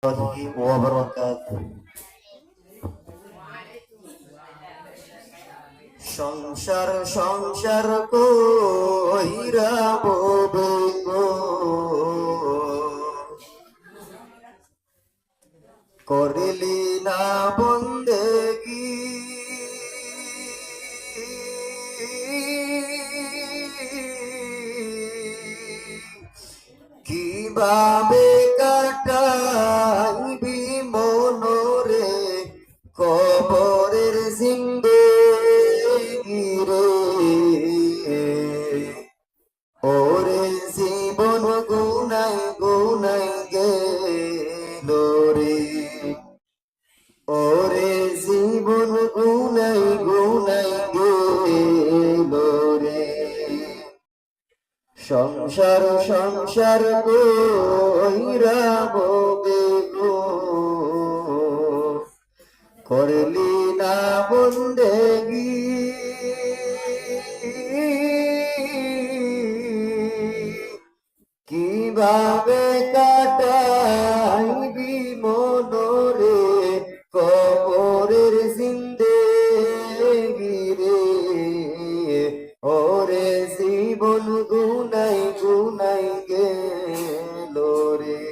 ওয়াবারাকাতুহু। সংসার সংসার কইরা ববে গো, করলি না বন্দেগি, কিভাবে কাটাইবি মনরে কবরের জিন্দেগি রে। ওরে জীবন গুনাই গুনাই গেল রে, ওরে জীবন গুনাই গুনাই গেল রে। সংসার সংসার কইরা ববে গো, করলি না বন্দেগি, কিভাবে কাটাইবি মনরে কবরের জিন্দেগি রে। ওরে জীবন গুনাই গুনাই গেল রে,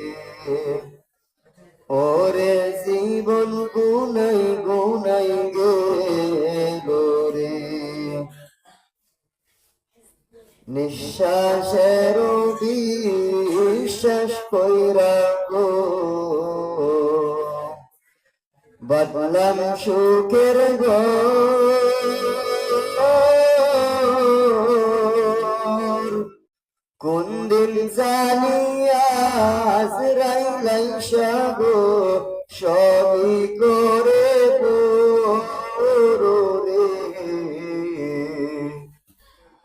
ওরে জীবন গুনাই গুনাই গেল রে। নিঃশ্বাসের বিশ্বাস কইরা গো, বদলাম সুখের ঘর। কোন দিন জানি আজরাইল আইসা গো, সবই করে রে।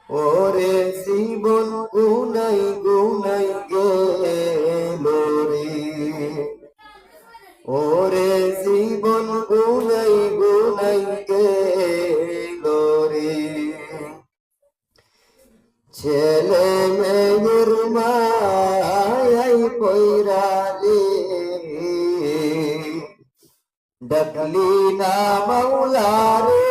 ওরে জীবন গুনাই গুনাই গেল রে, ওরে জীবন গুনাই গুনাই গেল রে। ছেলে মেয়ের মায়াই পয়রা রে, ডাকলি না মাওলা রে।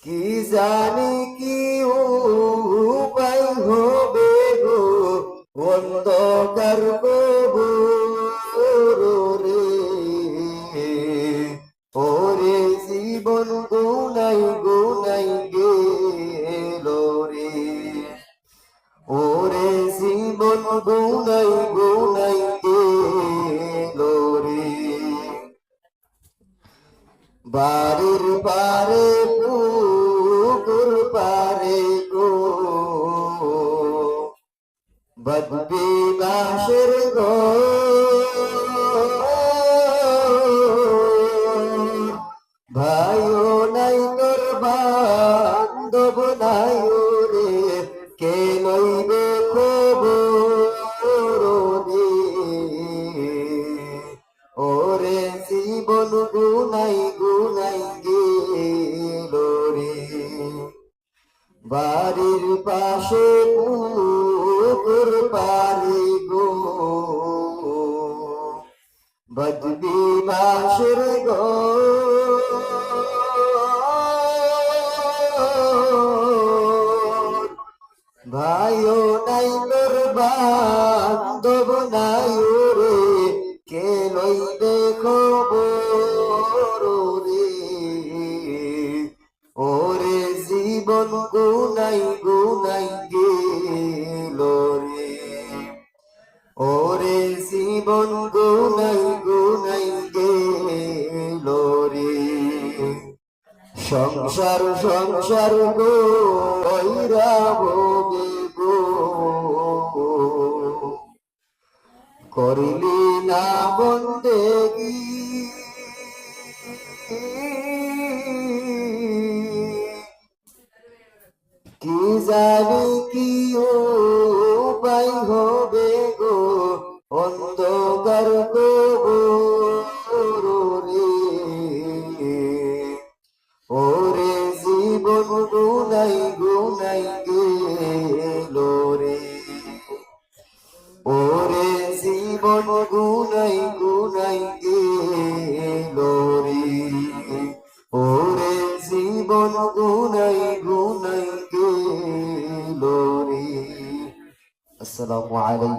কি জানি কি উপায় হবে গো, অন্ধকার কবর রে। ওরে জীবন গুনাই গুনাই গেল রে, ওরে জীবন গুনাই গুনাই গেল রে। বাড়ির পারে পুকুর পারে গো, বদবি বাঁশের ঘর। ভাইও নাই তোর বান্ধব নাই রে, কে লইবে খবর রে। ওরে জীবন গুনাই গুনাই গেল রে, বাড়ির পাশে পুকুর পারে গো, বদবি বাঁশের ঘর। ভাইও নাই তোর বান্ধব নাই রে, কে লইবে খবর রে। ওরে জীবন গুনাই গুনাই গেল রে, ওরে জীবন গুনাই গুনাই গেল রে। সংসার সংসার কইরা ববে গো, করলি না বন্দেগি, কি জানি কি উপায় হবে গো, অন্ধকার কবর রে। ওরে জীবন গুনাই গুনাই গে জীবন গুনাই গুনাই গেল রে ওরে জীবন গুনাই গুনাই গেল রে আসসালামু আলাইকুম